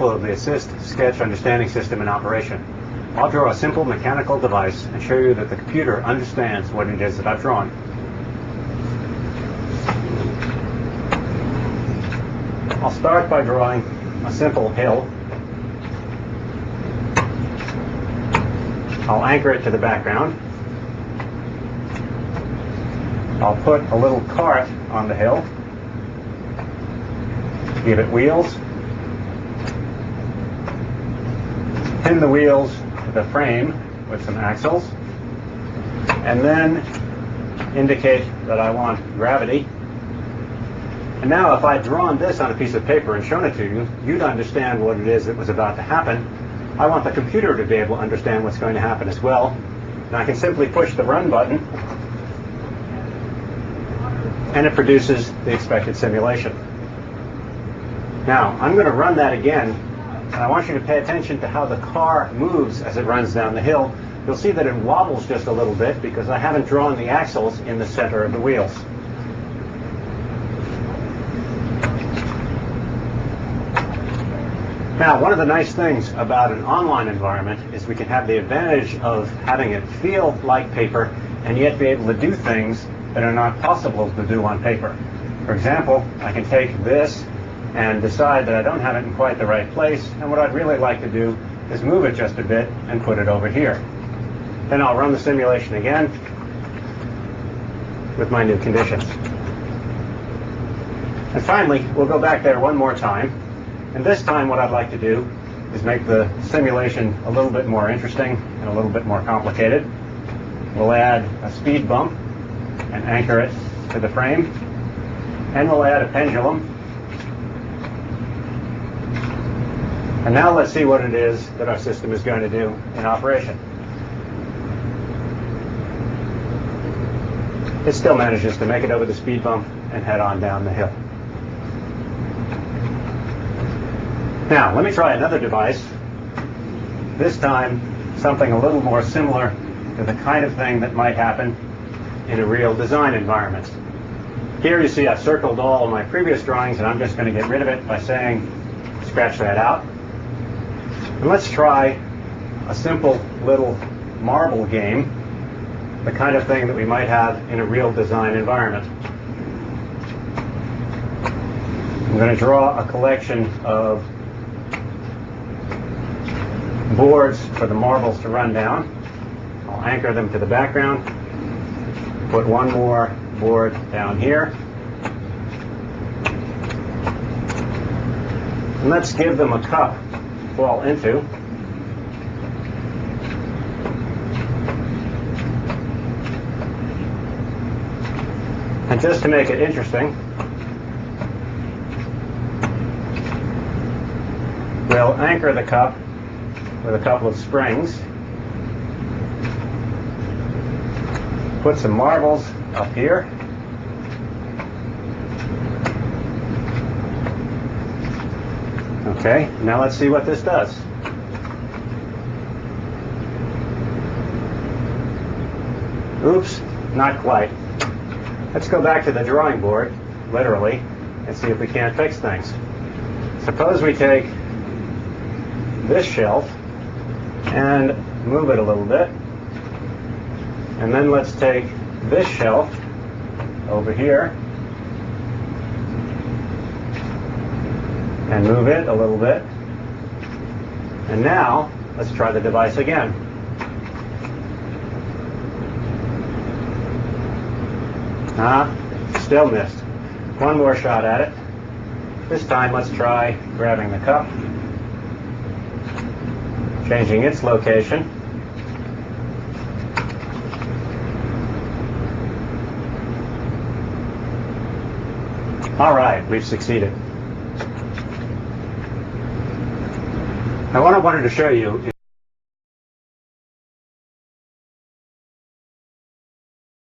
example of the Assist Sketch Understanding System in operation. I'll draw a simple mechanical device and show you that the computer understands what it is that I've drawn. I'll start by drawing a simple hill. I'll anchor it to the background. I'll put a little cart on the hill, give it wheels, pin the wheels to the frame with some axles, and then indicate that I want gravity. And now if I'd drawn this on a piece of paper and shown it to you, you'd understand what it is that was about to happen. I want the computer to be able to understand what's going to happen as well. And I can simply push the run button, and it produces the expected simulation. Now, I'm going to run that again, and I want you to pay attention to how the car moves as it runs down the hill. You'll see that it wobbles just a little bit because I haven't drawn the axles in the center of the wheels. Now, one of the nice things about an online environment is we can have the advantage of having it feel like paper and yet be able to do things that are not possible to do on paper. For example, I can take this and decide that I don't have it in quite the right place, and what I'd really like to do is move it just a bit and put it over here. Then I'll run the simulation again with my new conditions. And finally, we'll go back there one more time. And this time what I'd like to do is make the simulation a little bit more interesting and a little bit more complicated. We'll add a speed bump and anchor it to the frame. And we'll add a pendulum. And now let's see what it is that our system is going to do in operation. It still manages to make it over the speed bump and head on down the hill. Now, let me try another device. This time, something a little more similar to the kind of thing that might happen in a real design environment. Here you see I've circled all of my previous drawings, and I'm just going to get rid of it by saying, scratch that out. And let's try a simple little marble game, the kind of thing that we might have in a real design environment. I'm going to draw a collection of boards for the marbles to run down. I'll anchor them to the background, put one more board down here, and let's give them a cup to fall into. And just to make it interesting, we'll anchor the cup with a couple of springs, put some marbles up here, okay, now let's see what this does. Oops, not quite. Let's go back to the drawing board, literally, and see if we can't fix things. Suppose we take this shelf and move it a little bit. And then let's take this shelf over here and move it a little bit. And now, let's try the device again. Still missed. One more shot at it. This time, let's try grabbing the cup, changing its location. All right, we've succeeded. Now, what I wanted to show you